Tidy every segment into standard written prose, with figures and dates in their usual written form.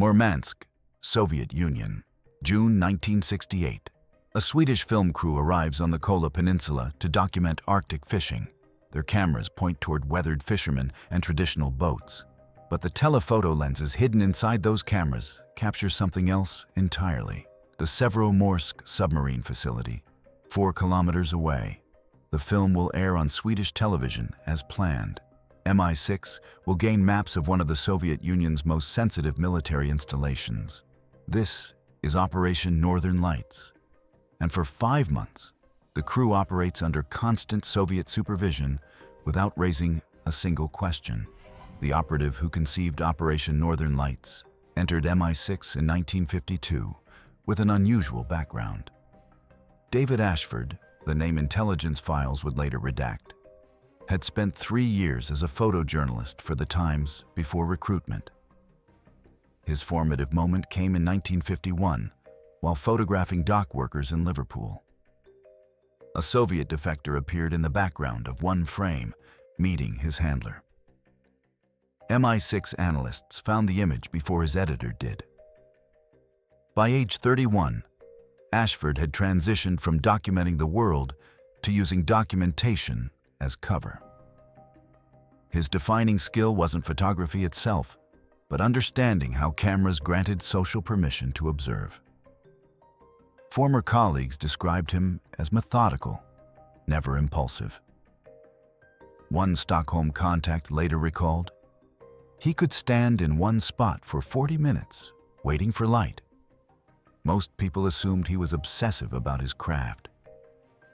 Murmansk, Soviet Union, June 1968. A Swedish film crew arrives on the Kola Peninsula to document Arctic fishing. Their cameras point toward weathered fishermen and traditional boats. But the telephoto lenses hidden inside those cameras capture something else entirely. The Severomorsk submarine facility, 4 kilometers away. The film will air on Swedish television as planned. MI6 will gain maps of one of the Soviet Union's most sensitive military installations. This is Operation Northern Lights. And for 5 months, the crew operates under constant Soviet supervision without raising a single question. The operative who conceived Operation Northern Lights entered MI6 in 1952 with an unusual background. David Ashford, the name intelligence files would later redact, had spent 3 years as a photojournalist for The Times before recruitment. His formative moment came in 1951 while photographing dock workers in Liverpool. A Soviet defector appeared in the background of one frame, meeting his handler. MI6 analysts found the image before his editor did. By age 31, Ashford had transitioned from documenting the world to using documentation as cover. His defining skill wasn't photography itself, but understanding how cameras granted social permission to observe. Former colleagues described him as methodical, never impulsive. One Stockholm contact later recalled, "He could stand in one spot for 40 minutes, waiting for light." Most people assumed he was obsessive about his craft.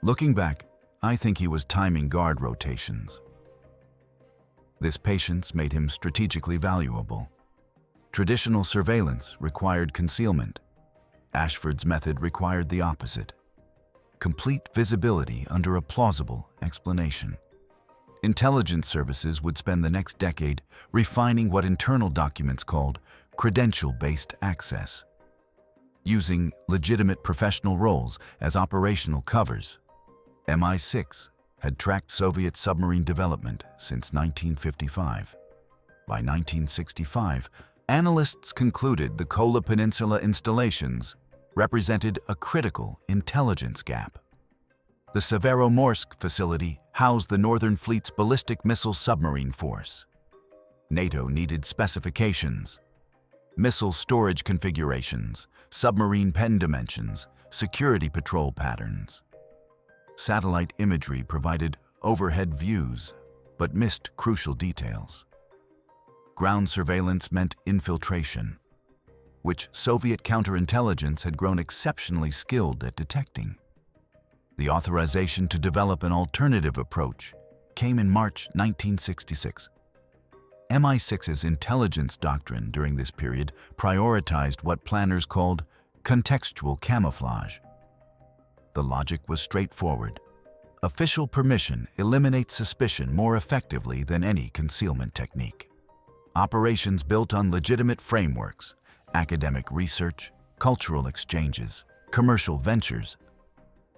Looking back, I think he was timing guard rotations. This patience made him strategically valuable. Traditional surveillance required concealment. Ashford's method required the opposite: complete visibility under a plausible explanation. Intelligence services would spend the next decade refining what internal documents called credential-based access. Using legitimate professional roles as operational covers, MI6 had tracked Soviet submarine development since 1955. By 1965, analysts concluded the Kola Peninsula installations represented a critical intelligence gap. The Severomorsk facility housed the Northern Fleet's ballistic missile submarine force. NATO needed specifications: missile storage configurations, submarine pen dimensions, security patrol patterns. Satellite imagery provided overhead views, but missed crucial details. Ground surveillance meant infiltration, which Soviet counterintelligence had grown exceptionally skilled at detecting. The authorization to develop an alternative approach came in March 1966. MI6's intelligence doctrine during this period prioritized what planners called contextual camouflage. The logic was straightforward. Official permission eliminates suspicion more effectively than any concealment technique. Operations built on legitimate frameworks, academic research, cultural exchanges, commercial ventures,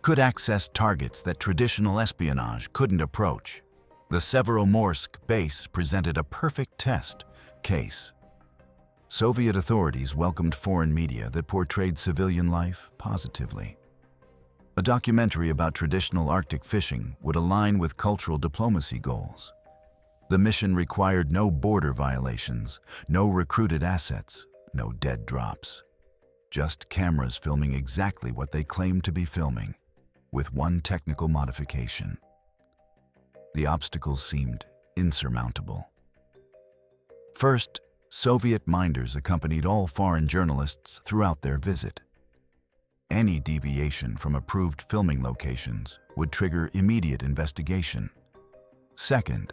could access targets that traditional espionage couldn't approach. The Severomorsk base presented a perfect test case. Soviet authorities welcomed foreign media that portrayed civilian life positively. A documentary about traditional Arctic fishing would align with cultural diplomacy goals. The mission required no border violations, no recruited assets, no dead drops. Just cameras filming exactly what they claimed to be filming, with one technical modification. The obstacles seemed insurmountable. First, Soviet minders accompanied all foreign journalists throughout their visit. Any deviation from approved filming locations would trigger immediate investigation. Second,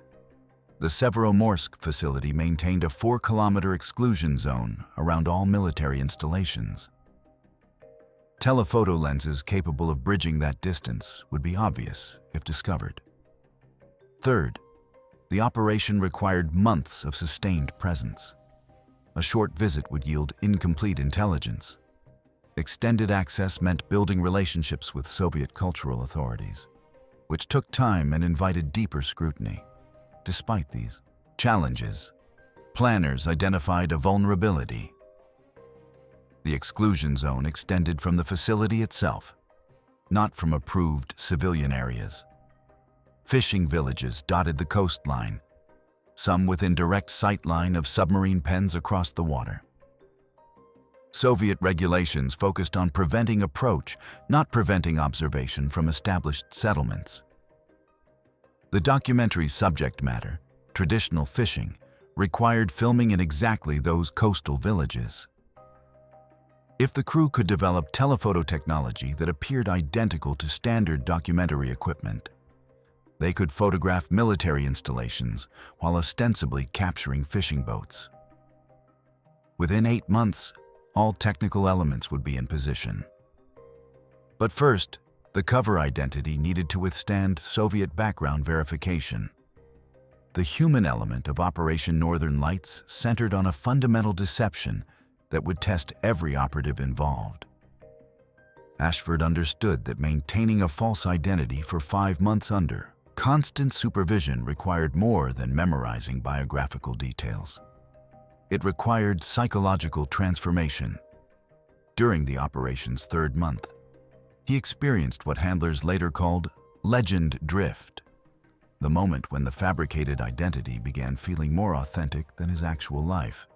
the Severomorsk facility maintained a 4-kilometer exclusion zone around all military installations. Telephoto lenses capable of bridging that distance would be obvious if discovered. Third, the operation required months of sustained presence. A short visit would yield incomplete intelligence. Extended access meant building relationships with Soviet cultural authorities, which took time and invited deeper scrutiny. Despite these challenges, planners identified a vulnerability: The exclusion zone extended from the facility itself, not from approved civilian areas. Fishing villages dotted the coastline, some within direct sightline of submarine pens across the water. Soviet regulations focused on preventing approach, not preventing observation from established settlements. The documentary's subject matter, traditional fishing, required filming in exactly those coastal villages. If the crew could develop telephoto technology that appeared identical to standard documentary equipment, they could photograph military installations while ostensibly capturing fishing boats. Within 8 months, all technical elements would be in position. But first, the cover identity needed to withstand Soviet background verification. The human element of Operation Northern Lights centered on a fundamental deception that would test every operative involved. Ashford understood that maintaining a false identity for 5 months under constant supervision required more than memorizing biographical details. It required psychological transformation. During the operation's 3rd month, he experienced what handlers later called legend drift, the moment when the fabricated identity began feeling more authentic than his actual life.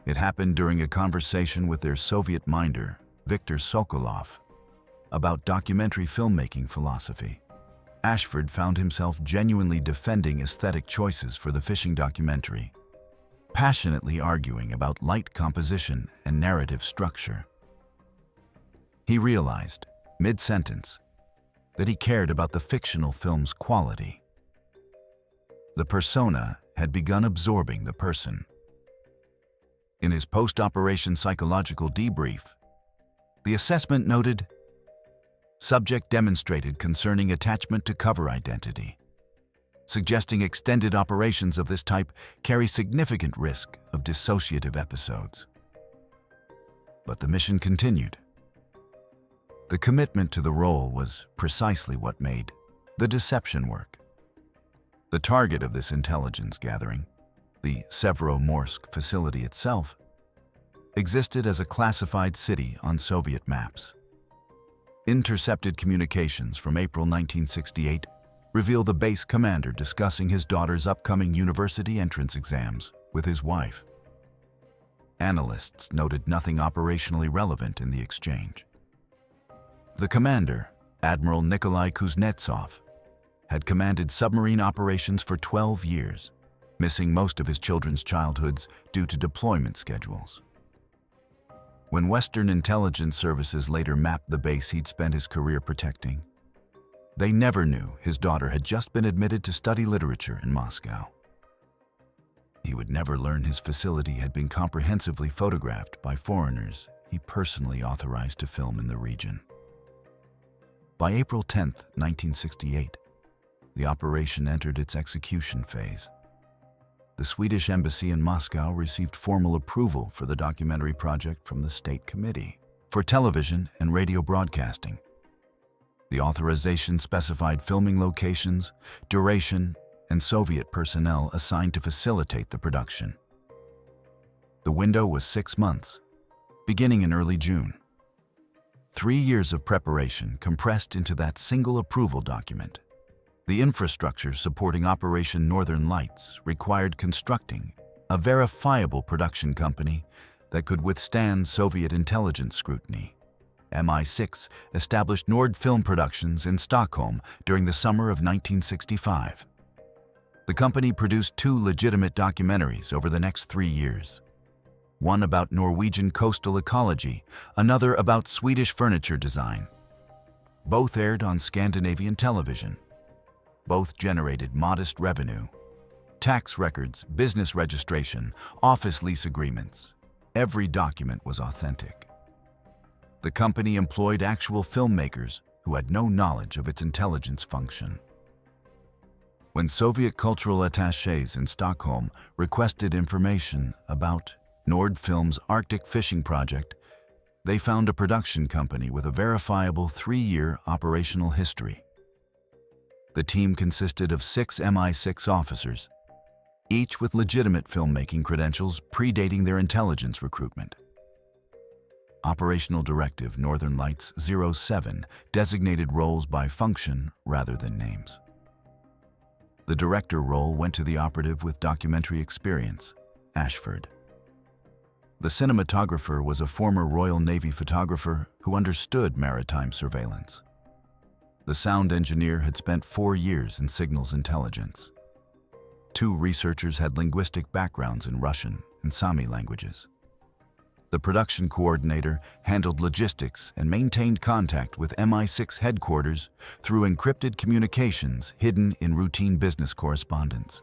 It happened during a conversation with their Soviet minder, Viktor Sokolov, about documentary filmmaking philosophy. Ashford found himself genuinely defending aesthetic choices for the fishing documentary, passionately arguing about light composition and narrative structure. He realized, mid-sentence, that he cared about the fictional film's quality. The persona had begun absorbing the person. In his post-operation psychological debrief, the assessment noted, subject demonstrated concerning attachment to cover identity, suggesting extended operations of this type carry significant risk of dissociative episodes. But the mission continued. The commitment to the role was precisely what made the deception work. The target of this intelligence gathering, the Severomorsk facility itself, existed as a classified city on Soviet maps. Intercepted communications from April 1968 reveal the base commander discussing his daughter's upcoming university entrance exams with his wife. Analysts noted nothing operationally relevant in the exchange. The commander, Admiral Nikolai Kuznetsov, had commanded submarine operations for 12 years, missing most of his children's childhoods due to deployment schedules. When Western intelligence services later mapped the base he'd spent his career protecting, they never knew his daughter had just been admitted to study literature in Moscow. He would never learn his facility had been comprehensively photographed by foreigners he personally authorized to film in the region. By April 10, 1968, the operation entered its execution phase. The Swedish embassy in Moscow received formal approval for the documentary project from the State Committee for Television and Radio Broadcasting. The authorization specified filming locations, duration, and Soviet personnel assigned to facilitate the production. The window was 6 months, beginning in early June. 3 years of preparation compressed into that single approval document. The infrastructure supporting Operation Northern Lights required constructing a verifiable production company that could withstand Soviet intelligence scrutiny. MI6 established Nord Film Productions in Stockholm during the summer of 1965. The company produced 2 legitimate documentaries over the next 3 years. One about Norwegian coastal ecology, another about Swedish furniture design. Both aired on Scandinavian television. Both generated modest revenue. Tax records, business registration, office lease agreements. Every document was authentic. The company employed actual filmmakers who had no knowledge of its intelligence function. When Soviet cultural attachés in Stockholm requested information about Nordfilm's Arctic fishing project, they found a production company with a verifiable 3-year operational history. The team consisted of 6 MI6 officers, each with legitimate filmmaking credentials predating their intelligence recruitment. Operational Directive Northern Lights 07 designated roles by function rather than names. The director role went to the operative with documentary experience, Ashford. The cinematographer was a former Royal Navy photographer who understood maritime surveillance. The sound engineer had spent 4 years in signals intelligence. 2 researchers had linguistic backgrounds in Russian and Sami languages. The production coordinator handled logistics and maintained contact with MI6 headquarters through encrypted communications hidden in routine business correspondence.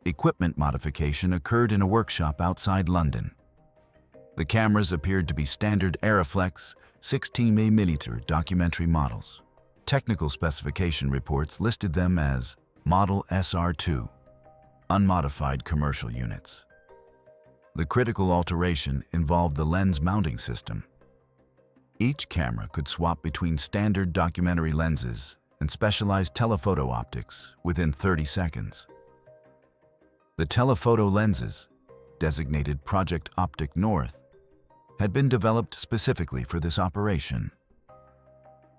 Equipment modification occurred in a workshop outside London. The cameras appeared to be standard Aeroflex 16mm documentary models. Technical specification reports listed them as Model SR2, unmodified commercial units. The critical alteration involved the lens mounting system. Each camera could swap between standard documentary lenses and specialized telephoto optics within 30 seconds. The telephoto lenses, designated Project Optic North, had been developed specifically for this operation.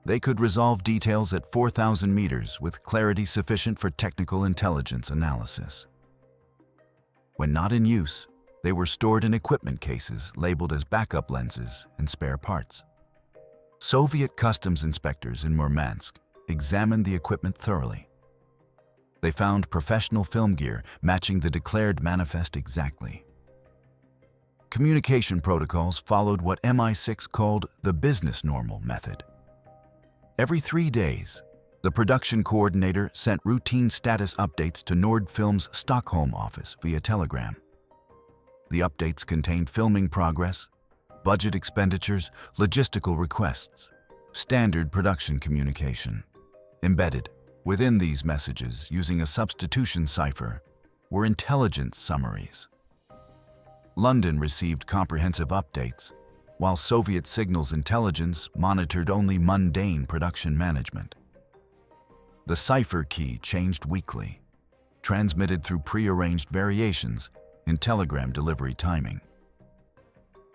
They could resolve details at 4,000 meters with clarity sufficient for technical intelligence analysis. When not in use, they were stored in equipment cases labeled as backup lenses and spare parts. Soviet customs inspectors in Murmansk examined the equipment thoroughly. They found professional film gear matching the declared manifest exactly. Communication protocols followed what MI6 called the business normal method. Every 3 days, the production coordinator sent routine status updates to Nordfilm's Stockholm office via telegram. The updates contained filming progress, budget expenditures, logistical requests, standard production communication. Embedded within these messages, using a substitution cipher, were intelligence summaries. London received comprehensive updates, while Soviet signals intelligence monitored only mundane production management. The cipher key changed weekly, transmitted through pre-arranged variations in telegram delivery timing.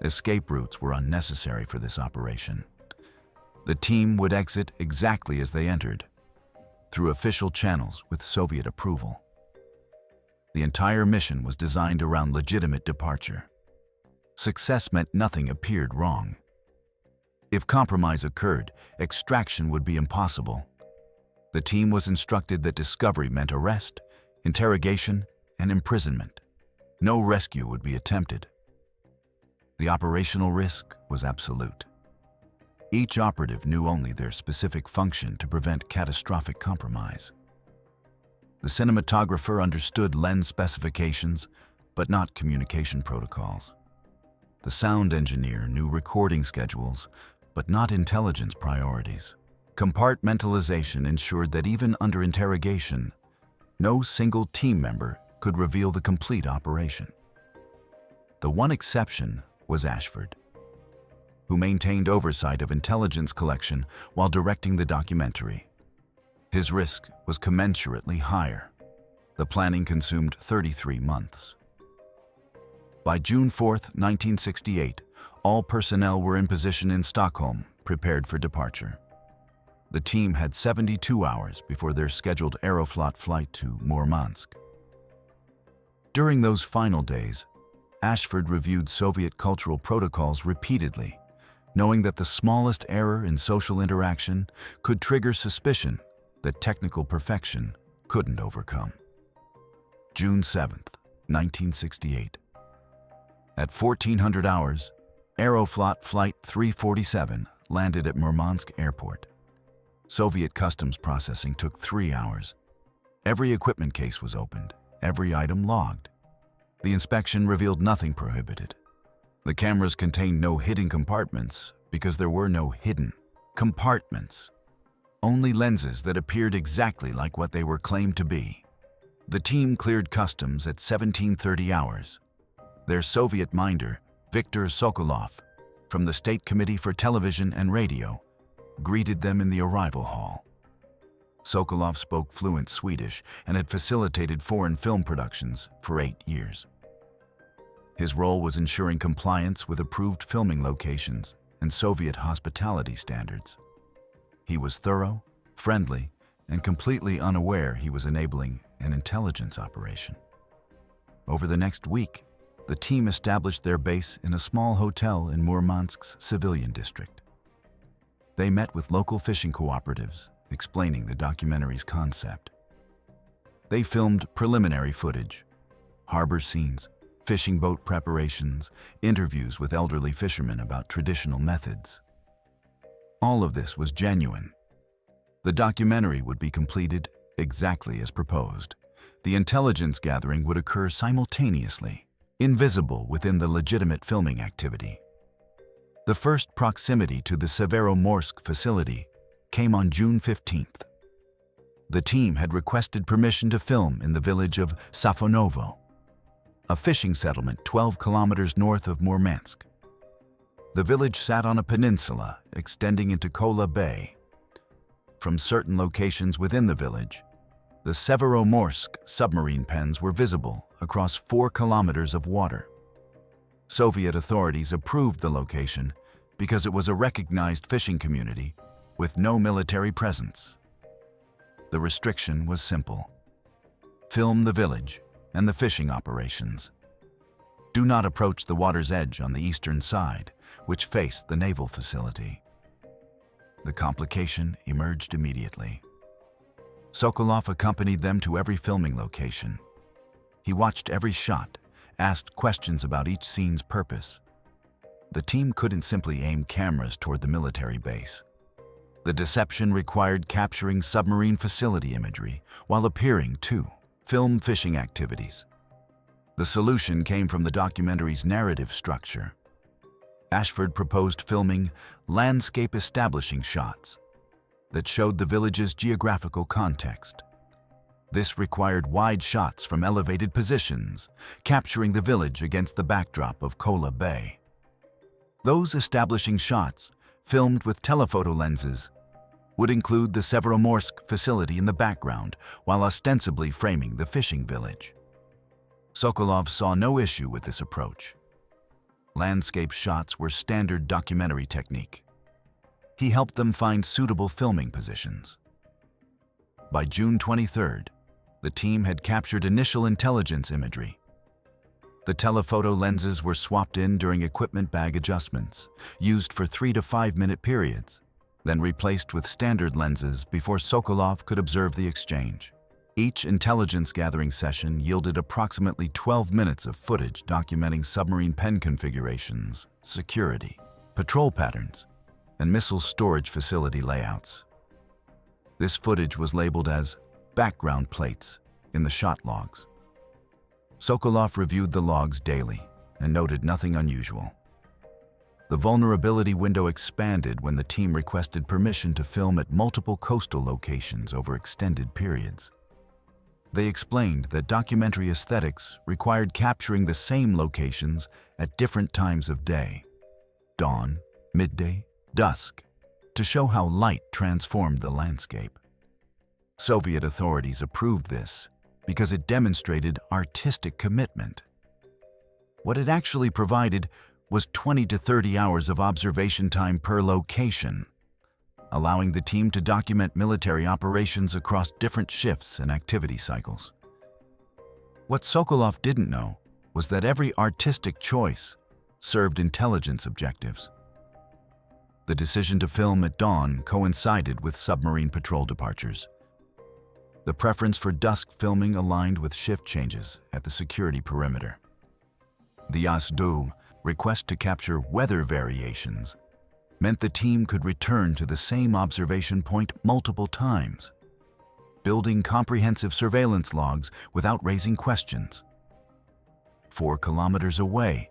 Escape routes were unnecessary for this operation. The team would exit exactly as they entered, through official channels with Soviet approval. The entire mission was designed around legitimate departure. Success meant nothing appeared wrong. If compromise occurred, extraction would be impossible. The team was instructed that discovery meant arrest, interrogation, and imprisonment. No rescue would be attempted. The operational risk was absolute. Each operative knew only their specific function to prevent catastrophic compromise. The cinematographer understood lens specifications, but not communication protocols. The sound engineer knew recording schedules, but not intelligence priorities. Compartmentalization ensured that even under interrogation, no single team member could reveal the complete operation. The one exception was Ashford, who maintained oversight of intelligence collection while directing the documentary. His risk was commensurately higher. The planning consumed 33 months. By June 4, 1968, all personnel were in position in Stockholm, prepared for departure. The team had 72 hours before their scheduled Aeroflot flight to Murmansk. During those final days, Ashford reviewed Soviet cultural protocols repeatedly, knowing that the smallest error in social interaction could trigger suspicion that technical perfection couldn't overcome. June 7, 1968. At 1400 hours, Aeroflot Flight 347 landed at Murmansk Airport. Soviet customs processing took 3 hours. Every equipment case was opened, every item logged. The inspection revealed nothing prohibited. The cameras contained no hidden compartments because there were no hidden compartments. Only lenses that appeared exactly like what they were claimed to be. The team cleared customs at 1730 hours. Their Soviet minder, Viktor Sokolov, from the State Committee for Television and Radio, greeted them in the arrival hall. Sokolov spoke fluent Swedish and had facilitated foreign film productions for 8 years. His role was ensuring compliance with approved filming locations and Soviet hospitality standards. He was thorough, friendly, and completely unaware he was enabling an intelligence operation. Over the next week, the team established their base in a small hotel in Murmansk's civilian district. They met with local fishing cooperatives, explaining the documentary's concept. They filmed preliminary footage, harbor scenes, fishing boat preparations, interviews with elderly fishermen about traditional methods. All of this was genuine. The documentary would be completed exactly as proposed. The intelligence gathering would occur simultaneously, invisible within the legitimate filming activity. The first proximity to the Severomorsk facility came on June 15th. The team had requested permission to film in the village of Safonovo, a fishing settlement 12 kilometers north of Murmansk. The village sat on a peninsula extending into Kola Bay. From certain locations within the village, the Severomorsk submarine pens were visible across 4 kilometers of water. Soviet authorities approved the location because it was a recognized fishing community with no military presence. The restriction was simple: film the village and the fishing operations. Do not approach the water's edge on the eastern side, which faced the naval facility. The complication emerged immediately. Sokolov accompanied them to every filming location. He watched every shot, asked questions about each scene's purpose. The team couldn't simply aim cameras toward the military base. The deception required capturing submarine facility imagery while appearing to film fishing activities. The solution came from the documentary's narrative structure. Ashford proposed filming landscape establishing shots that showed the village's geographical context. This required wide shots from elevated positions, capturing the village against the backdrop of Kola Bay. Those establishing shots, filmed with telephoto lenses, would include the Severomorsk facility in the background while ostensibly framing the fishing village. Sokolov saw no issue with this approach. Landscape shots were standard documentary technique. He helped them find suitable filming positions. By June 23rd, the team had captured initial intelligence imagery. The telephoto lenses were swapped in during equipment bag adjustments, used for 3 to 5 minute periods, then replaced with standard lenses before Sokolov could observe the exchange. Each intelligence gathering session yielded approximately 12 minutes of footage documenting submarine pen configurations, security, patrol patterns, and missile storage facility layouts. This footage was labeled as background plates in the shot logs. Sokolov reviewed the logs daily and noted nothing unusual. The vulnerability window expanded when the team requested permission to film at multiple coastal locations over extended periods. They explained that documentary aesthetics required capturing the same locations at different times of day, dawn, midday, dusk, to show how light transformed the landscape. Soviet authorities approved this because it demonstrated artistic commitment. What it actually provided was 20 to 30 hours of observation time per location, allowing the team to document military operations across different shifts and activity cycles. What Sokolov didn't know was that every artistic choice served intelligence objectives. The decision to film at dawn coincided with submarine patrol departures. The preference for dusk filming aligned with shift changes at the security perimeter. The ASDU request to capture weather variations meant the team could return to the same observation point multiple times, building comprehensive surveillance logs without raising questions. 4 kilometers away,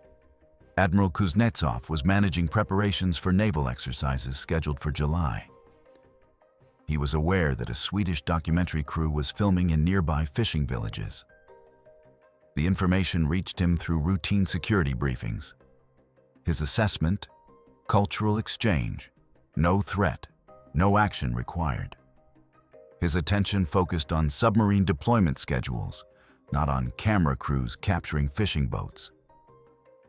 Admiral Kuznetsov was managing preparations for naval exercises scheduled for July. He was aware that a Swedish documentary crew was filming in nearby fishing villages. The information reached him through routine security briefings. His assessment: cultural exchange, no threat, no action required. His attention focused on submarine deployment schedules, not on camera crews capturing fishing boats.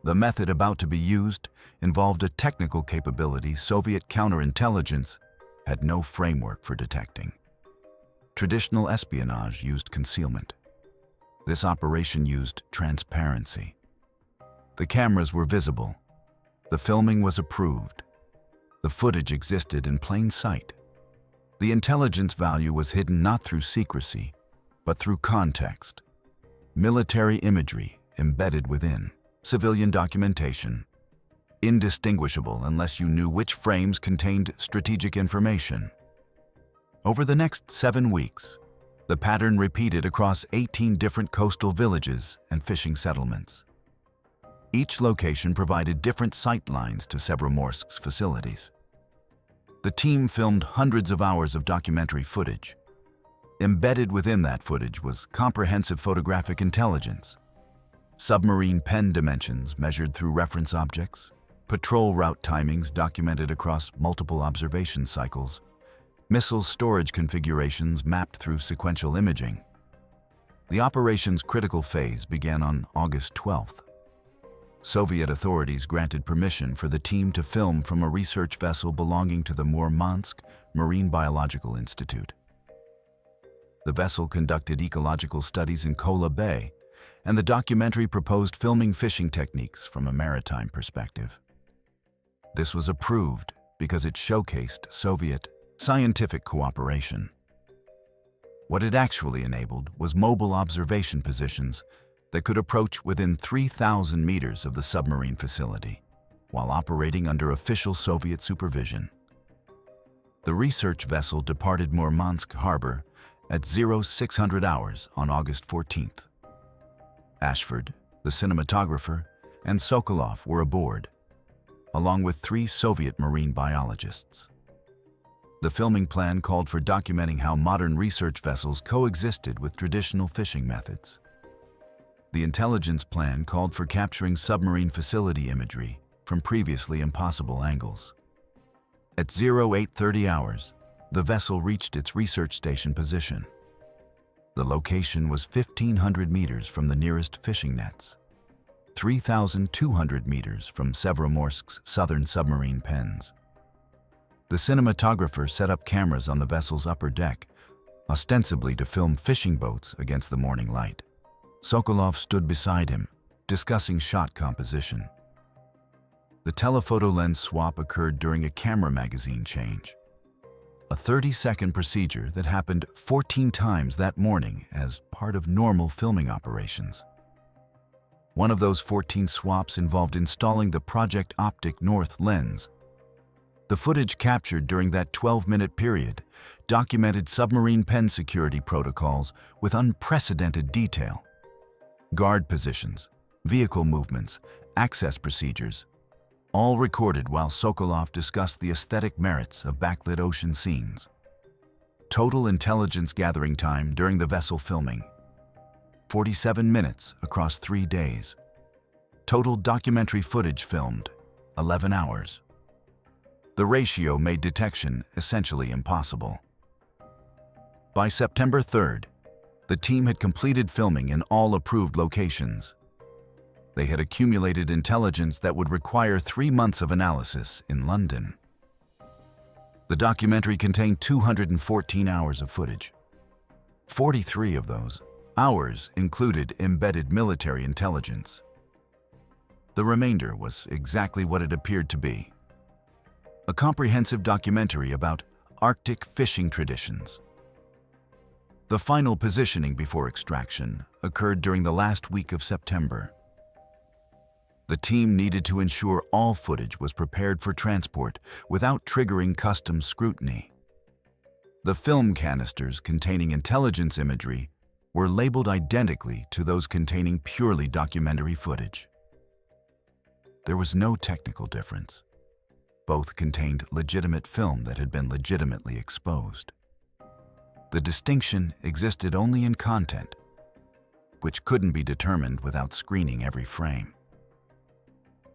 The method about to be used involved a technical capability Soviet counterintelligence had no framework for detecting. Traditional espionage used concealment. This operation used transparency. The cameras were visible. The filming was approved. The footage existed in plain sight. The intelligence value was hidden not through secrecy, but through context. Military imagery embedded within civilian documentation, indistinguishable unless you knew which frames contained strategic information. Over the next 7 weeks, the pattern repeated across 18 different coastal villages and fishing settlements. Each location provided different sight lines to Severomorsk's facilities. The team filmed hundreds of hours of documentary footage. Embedded within that footage was comprehensive photographic intelligence. Submarine pen dimensions measured through reference objects, patrol route timings documented across multiple observation cycles, missile storage configurations mapped through sequential imaging. The operation's critical phase began on August 12th. Soviet authorities granted permission for the team to film from a research vessel belonging to the Murmansk Marine Biological Institute. The vessel conducted ecological studies in Kola Bay, and the documentary proposed filming fishing techniques from a maritime perspective. This was approved because it showcased Soviet scientific cooperation. What it actually enabled was mobile observation positions that could approach within 3,000 meters of the submarine facility, while operating under official Soviet supervision. The research vessel departed Murmansk harbor at 0600 hours on August 14th. Ashford, the cinematographer, and Sokolov were aboard, along with 3 Soviet marine biologists. The filming plan called for documenting how modern research vessels coexisted with traditional fishing methods. The intelligence plan called for capturing submarine facility imagery from previously impossible angles. At 0830 hours, the vessel reached its research station position. The location was 1,500 meters from the nearest fishing nets, 3,200 meters from Severomorsk's southern submarine pens. The cinematographer set up cameras on the vessel's upper deck, ostensibly to film fishing boats against the morning light. Sokolov stood beside him, discussing shot composition. The telephoto lens swap occurred during a camera magazine change, a 30-second procedure that happened 14 times that morning as part of normal filming operations. One of those 14 swaps involved installing the Project Optic North lens. The footage captured during that 12-minute period documented submarine pen security protocols with unprecedented detail. Guard positions, vehicle movements, access procedures, all recorded while Sokolov discussed the aesthetic merits of backlit ocean scenes. Total intelligence gathering time during the vessel filming: 47 minutes across 3 days. Total documentary footage filmed: 11 hours. The ratio made detection essentially impossible. By September 3rd, the team had completed filming in all approved locations. They had accumulated intelligence that would require 3 months of analysis in London. The documentary contained 214 hours of footage. 43 of those hours included embedded military intelligence. The remainder was exactly what it appeared to be: a comprehensive documentary about Arctic fishing traditions. The final positioning before extraction occurred during the last week of September. The team needed to ensure all footage was prepared for transport without triggering customs scrutiny. The film canisters containing intelligence imagery were labeled identically to those containing purely documentary footage. There was no technical difference. Both contained legitimate film that had been legitimately exposed. The distinction existed only in content, which couldn't be determined without screening every frame.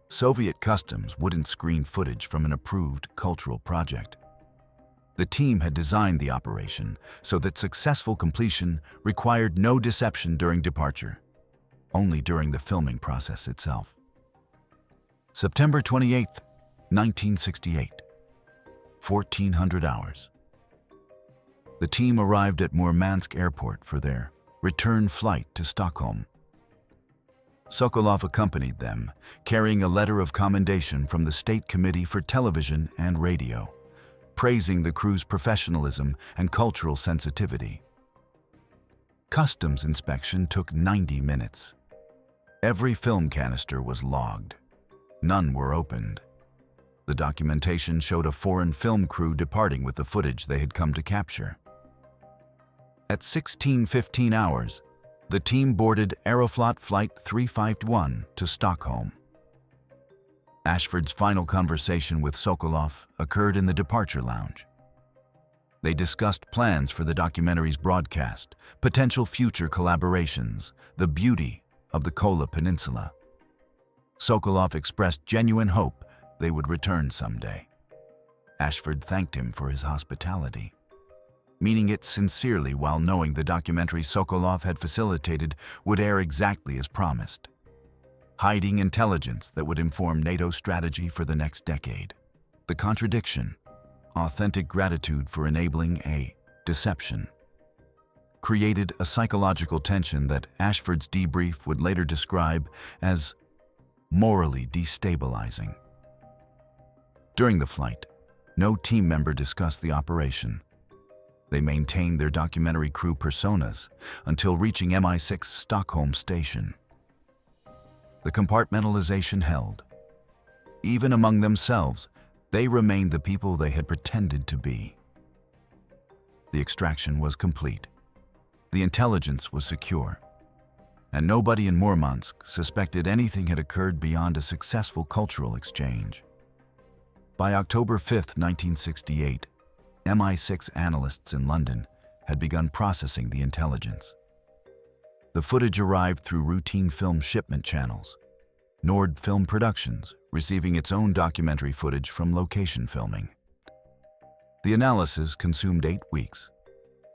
Soviet customs wouldn't screen footage from an approved cultural project. The team had designed the operation so that successful completion required no deception during departure, only during the filming process itself. September 28, 1968, 1400 hours. The team arrived at Murmansk Airport for their return flight to Stockholm. Sokolov accompanied them, carrying a letter of commendation from the State Committee for Television and Radio, praising the crew's professionalism and cultural sensitivity. Customs inspection took 90 minutes. Every film canister was logged. None were opened. The documentation showed a foreign film crew departing with the footage they had come to capture. At 16:15 hours, the team boarded Aeroflot Flight 351 to Stockholm. Ashford's final conversation with Sokolov occurred in the departure lounge. They discussed plans for the documentary's broadcast, potential future collaborations, the beauty of the Kola Peninsula. Sokolov expressed genuine hope they would return someday. Ashford thanked him for his hospitality, meaning it sincerely while knowing the documentary Sokolov had facilitated would air exactly as promised, hiding intelligence that would inform NATO's strategy for the next decade. The contradiction, authentic gratitude for enabling a deception, created a psychological tension that Ashford's debrief would later describe as morally destabilizing. During the flight, no team member discussed the operation. They maintained their documentary crew personas until reaching MI6 Stockholm station. The compartmentalization held. Even among themselves, they remained the people they had pretended to be. The extraction was complete. The intelligence was secure, and nobody in Murmansk suspected anything had occurred beyond a successful cultural exchange. By October 5, 1968, MI6 analysts in London had begun processing the intelligence. The footage arrived through routine film shipment channels, Nord Film Productions receiving its own documentary footage from location filming. The analysis consumed 8 weeks.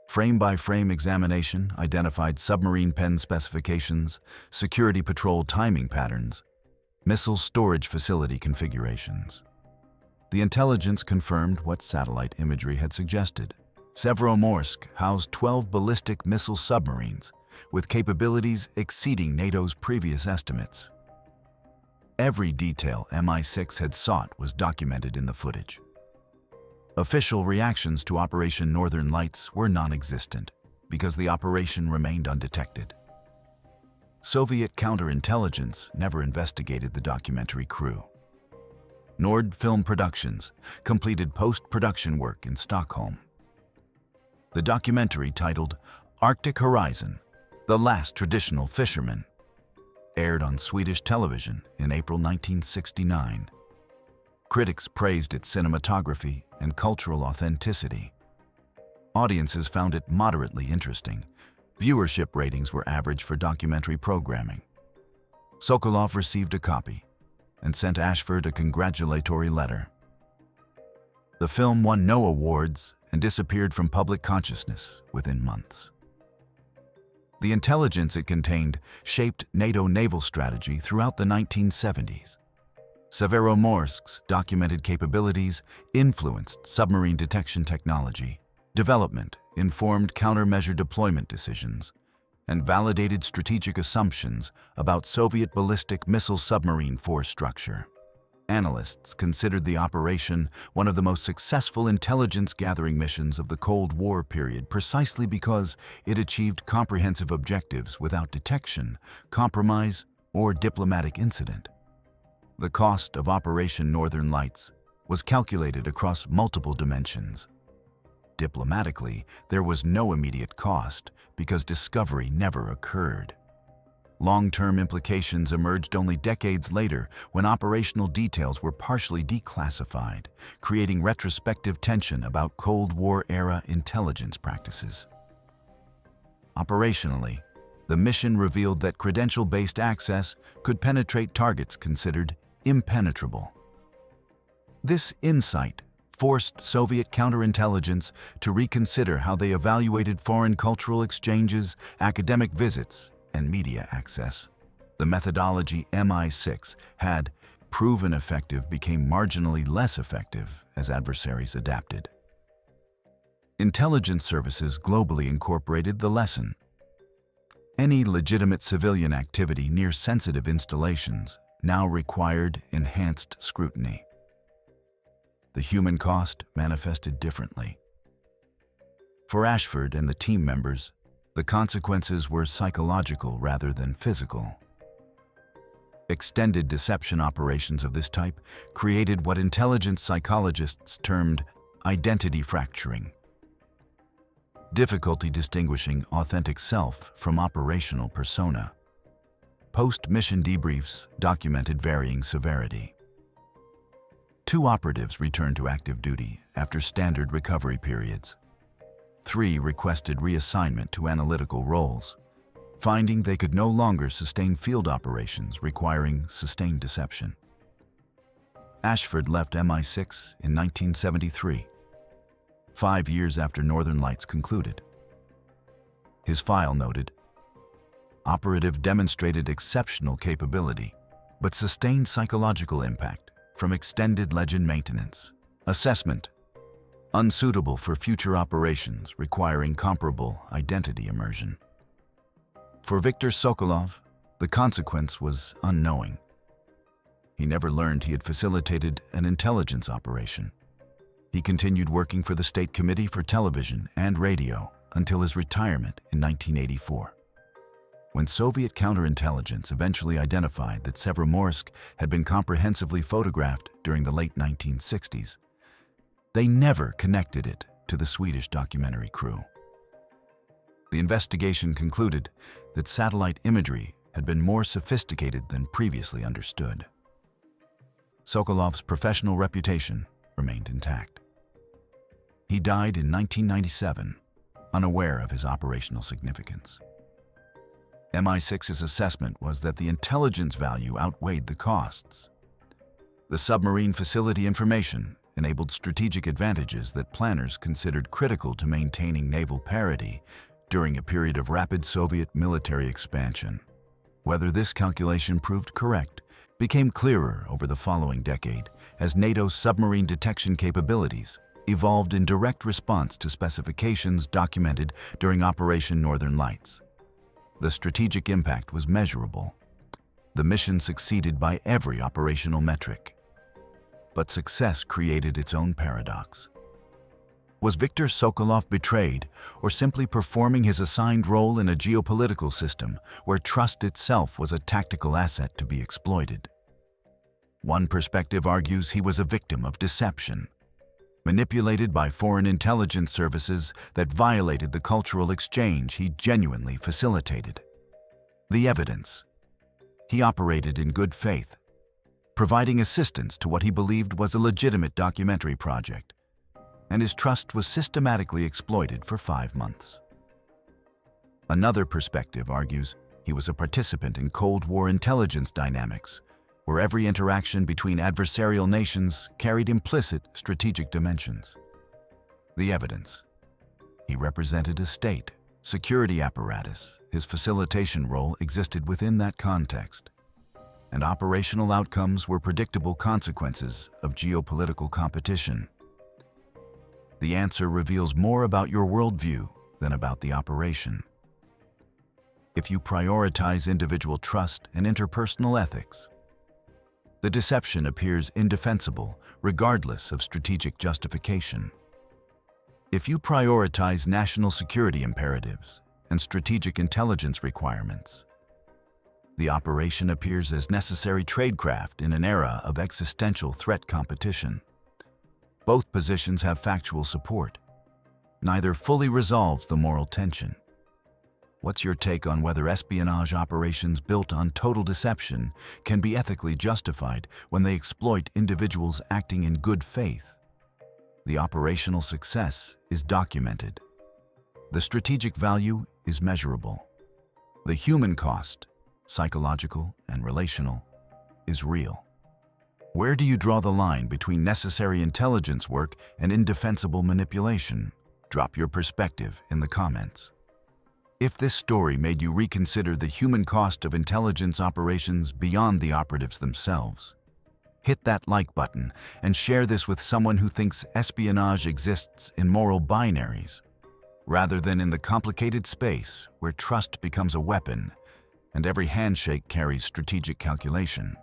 Frame-by-frame examination identified submarine pen specifications, security patrol timing patterns, missile storage facility configurations. The intelligence confirmed what satellite imagery had suggested. Severomorsk housed 12 ballistic missile submarines, with capabilities exceeding NATO's previous estimates. Every detail MI6 had sought was documented in the footage. Official reactions to Operation Northern Lights were non-existent because the operation remained undetected. Soviet counterintelligence never investigated the documentary crew. Nord Film Productions completed post-production work in Stockholm. The documentary, titled Arctic Horizon, The Last Traditional Fisherman, aired on Swedish television in April 1969. Critics praised its cinematography and cultural authenticity. Audiences found it moderately interesting. Viewership ratings were average for documentary programming. Sokolov received a copy and sent Ashford a congratulatory letter. The film won no awards and disappeared from public consciousness within months. The intelligence it contained shaped NATO naval strategy throughout the 1970s. Severomorsk's documented capabilities influenced submarine detection technology. Development informed countermeasure deployment decisions and validated strategic assumptions about Soviet ballistic missile submarine force structure. Analysts considered the operation one of the most successful intelligence-gathering missions of the Cold War period precisely because it achieved comprehensive objectives without detection, compromise, or diplomatic incident. The cost of Operation Northern Lights was calculated across multiple dimensions. Diplomatically, there was no immediate cost because discovery never occurred. Long-term implications emerged only decades later when operational details were partially declassified, creating retrospective tension about Cold War-era intelligence practices. Operationally, the mission revealed that credential-based access could penetrate targets considered impenetrable. This insight forced Soviet counterintelligence to reconsider how they evaluated foreign cultural exchanges, academic visits, and media access. The methodology MI6 had proven effective became marginally less effective as adversaries adapted. Intelligence services globally incorporated the lesson. Any legitimate civilian activity near sensitive installations now required enhanced scrutiny. The human cost manifested differently. For Ashford and the team members, the consequences were psychological rather than physical. Extended deception operations of this type created what intelligence psychologists termed identity fracturing. Difficulty distinguishing authentic self from operational persona. Post-mission debriefs documented varying severity. 2 operatives returned to active duty after standard recovery periods. 3 requested reassignment to analytical roles, finding they could no longer sustain field operations requiring sustained deception. Ashford left MI6 in 1973, 5 years after Northern Lights concluded. His file noted, "Operative demonstrated exceptional capability, but sustained psychological impact from extended legend maintenance. Assessment: unsuitable for future operations requiring comparable identity immersion." For Viktor Sokolov, the consequence was unknowing. He never learned he had facilitated an intelligence operation. He continued working for the State Committee for Television and Radio until his retirement in 1984. When Soviet counterintelligence eventually identified that Severomorsk had been comprehensively photographed during the late 1960s, they never connected it to the Swedish documentary crew. The investigation concluded that satellite imagery had been more sophisticated than previously understood. Sokolov's professional reputation remained intact. He died in 1997, unaware of his operational significance. MI6's assessment was that the intelligence value outweighed the costs. The submarine facility information enabled strategic advantages that planners considered critical to maintaining naval parity during a period of rapid Soviet military expansion. Whether this calculation proved correct became clearer over the following decade as NATO's submarine detection capabilities evolved in direct response to specifications documented during Operation Northern Lights. The strategic impact was measurable. The mission succeeded by every operational metric. But success created its own paradox. Was Viktor Sokolov betrayed or simply performing his assigned role in a geopolitical system where trust itself was a tactical asset to be exploited? One perspective argues he was a victim of deception, manipulated by foreign intelligence services that violated the cultural exchange he genuinely facilitated. The evidence: he operated in good faith, providing assistance to what he believed was a legitimate documentary project, and his trust was systematically exploited for 5 months. Another perspective argues he was a participant in Cold War intelligence dynamics, where every interaction between adversarial nations carried implicit strategic dimensions. The evidence: he represented a state, security apparatus. His facilitation role existed within that context, and operational outcomes were predictable consequences of geopolitical competition. The answer reveals more about your worldview than about the operation. If you prioritize individual trust and interpersonal ethics, the deception appears indefensible regardless of strategic justification. If you prioritize national security imperatives and strategic intelligence requirements, the operation appears as necessary tradecraft in an era of existential threat competition. Both positions have factual support. Neither fully resolves the moral tension. What's your take on whether espionage operations built on total deception can be ethically justified when they exploit individuals acting in good faith? The operational success is documented. The strategic value is measurable. The human cost, psychological and relational, is real. Where do you draw the line between necessary intelligence work and indefensible manipulation? Drop your perspective in the comments. If this story made you reconsider the human cost of intelligence operations beyond the operatives themselves, hit that like button and share this with someone who thinks espionage exists in moral binaries, rather than in the complicated space where trust becomes a weapon and every handshake carries strategic calculation.